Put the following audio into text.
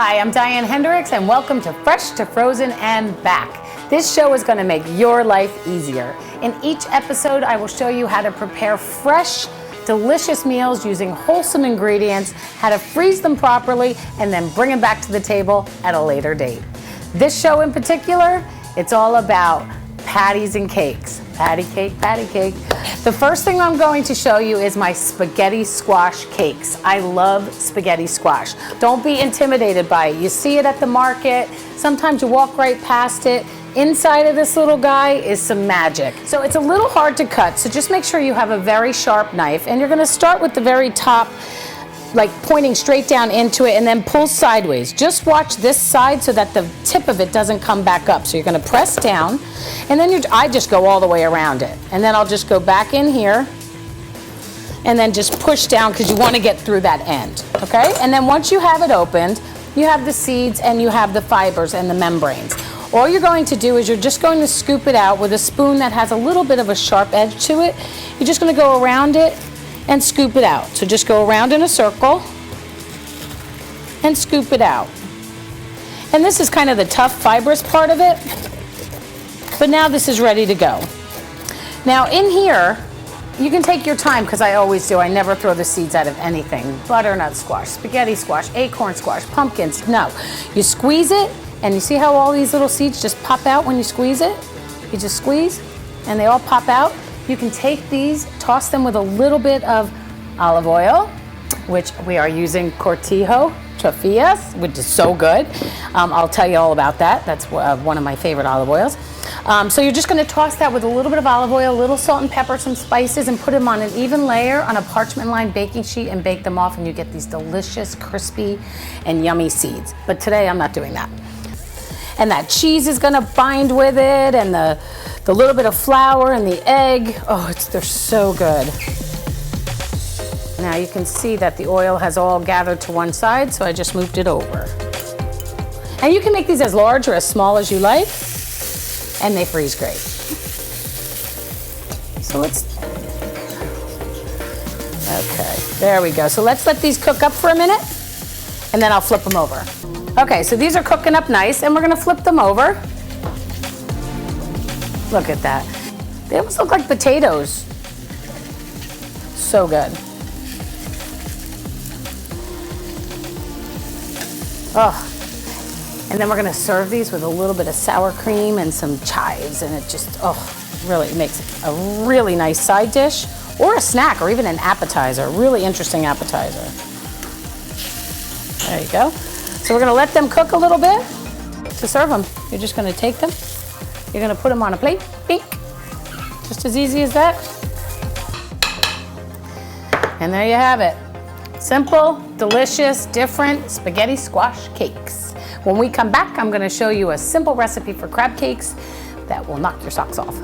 Hi, I'm Diane Hendricks and welcome to Fresh to Frozen and Back. This show is going to make your life easier. In each episode, I will show you how to prepare fresh, delicious meals using wholesome ingredients, how to freeze them properly, and then bring them back to the table at a later date. This show in particular, it's all about patties and cakes. Patty cake. The first thing I'm going to show you is my spaghetti squash cakes. I love spaghetti squash. Don't be intimidated by it. You see it at the market. Sometimes you walk right past it. Inside of this little guy is some magic. So it's a little hard to cut, so just make sure you have a very sharp knife. And you're gonna start with the very top, like pointing straight down into it, and then pull sideways. Just watch this side so that the tip of it doesn't come back up. So you're gonna press down, and then I just go all the way around it. And then I'll just go back in here, and then just push down because you wanna get through that end, okay? And then once you have it opened, you have the seeds and you have the fibers and the membranes. All you're going to do is you're just going to scoop it out with a spoon that has a little bit of a sharp edge to it. You're just gonna go around it and scoop it out. So just go around in a circle and scoop it out. And this is kind of the tough fibrous part of it, but now this is ready to go. Now in here, you can take your time, because I always do. I never throw the seeds out of anything. Butternut squash, spaghetti squash, acorn squash, pumpkins. No, you squeeze it, and you see how all these little seeds just pop out when you squeeze it? You just squeeze, and they all pop out. You can take these, toss them with a little bit of olive oil, which we are using Cortijo Trifillas, which is so good. I'll tell you all about that. That's one of my favorite olive oils. So you're just gonna toss that with a little bit of olive oil, a little salt and pepper, some spices, and put them on an even layer on a parchment lined baking sheet and bake them off, and you get these delicious, crispy, and yummy seeds. But today I'm not doing that. And that cheese is gonna bind with it, and the little bit of flour and the egg. Oh, they're so good. Now you can see that the oil has all gathered to one side, so I just moved it over. And you can make these as large or as small as you like, and they freeze great. So okay, there we go. So let's let these cook up for a minute, and then I'll flip them over. Okay, so these are cooking up nice, and we're gonna flip them over. Look at that. They almost look like potatoes. So good. Oh, and then we're gonna serve these with a little bit of sour cream and some chives, and it just, really makes a really nice side dish, or a snack, or even an appetizer, really interesting appetizer. There you go. So we're gonna let them cook a little bit to serve them. You're just gonna take them, you're gonna put them on a plate, bink. Just as easy as that. And there you have it. Simple, delicious, different spaghetti squash cakes. When we come back, I'm gonna show you a simple recipe for crab cakes that will knock your socks off.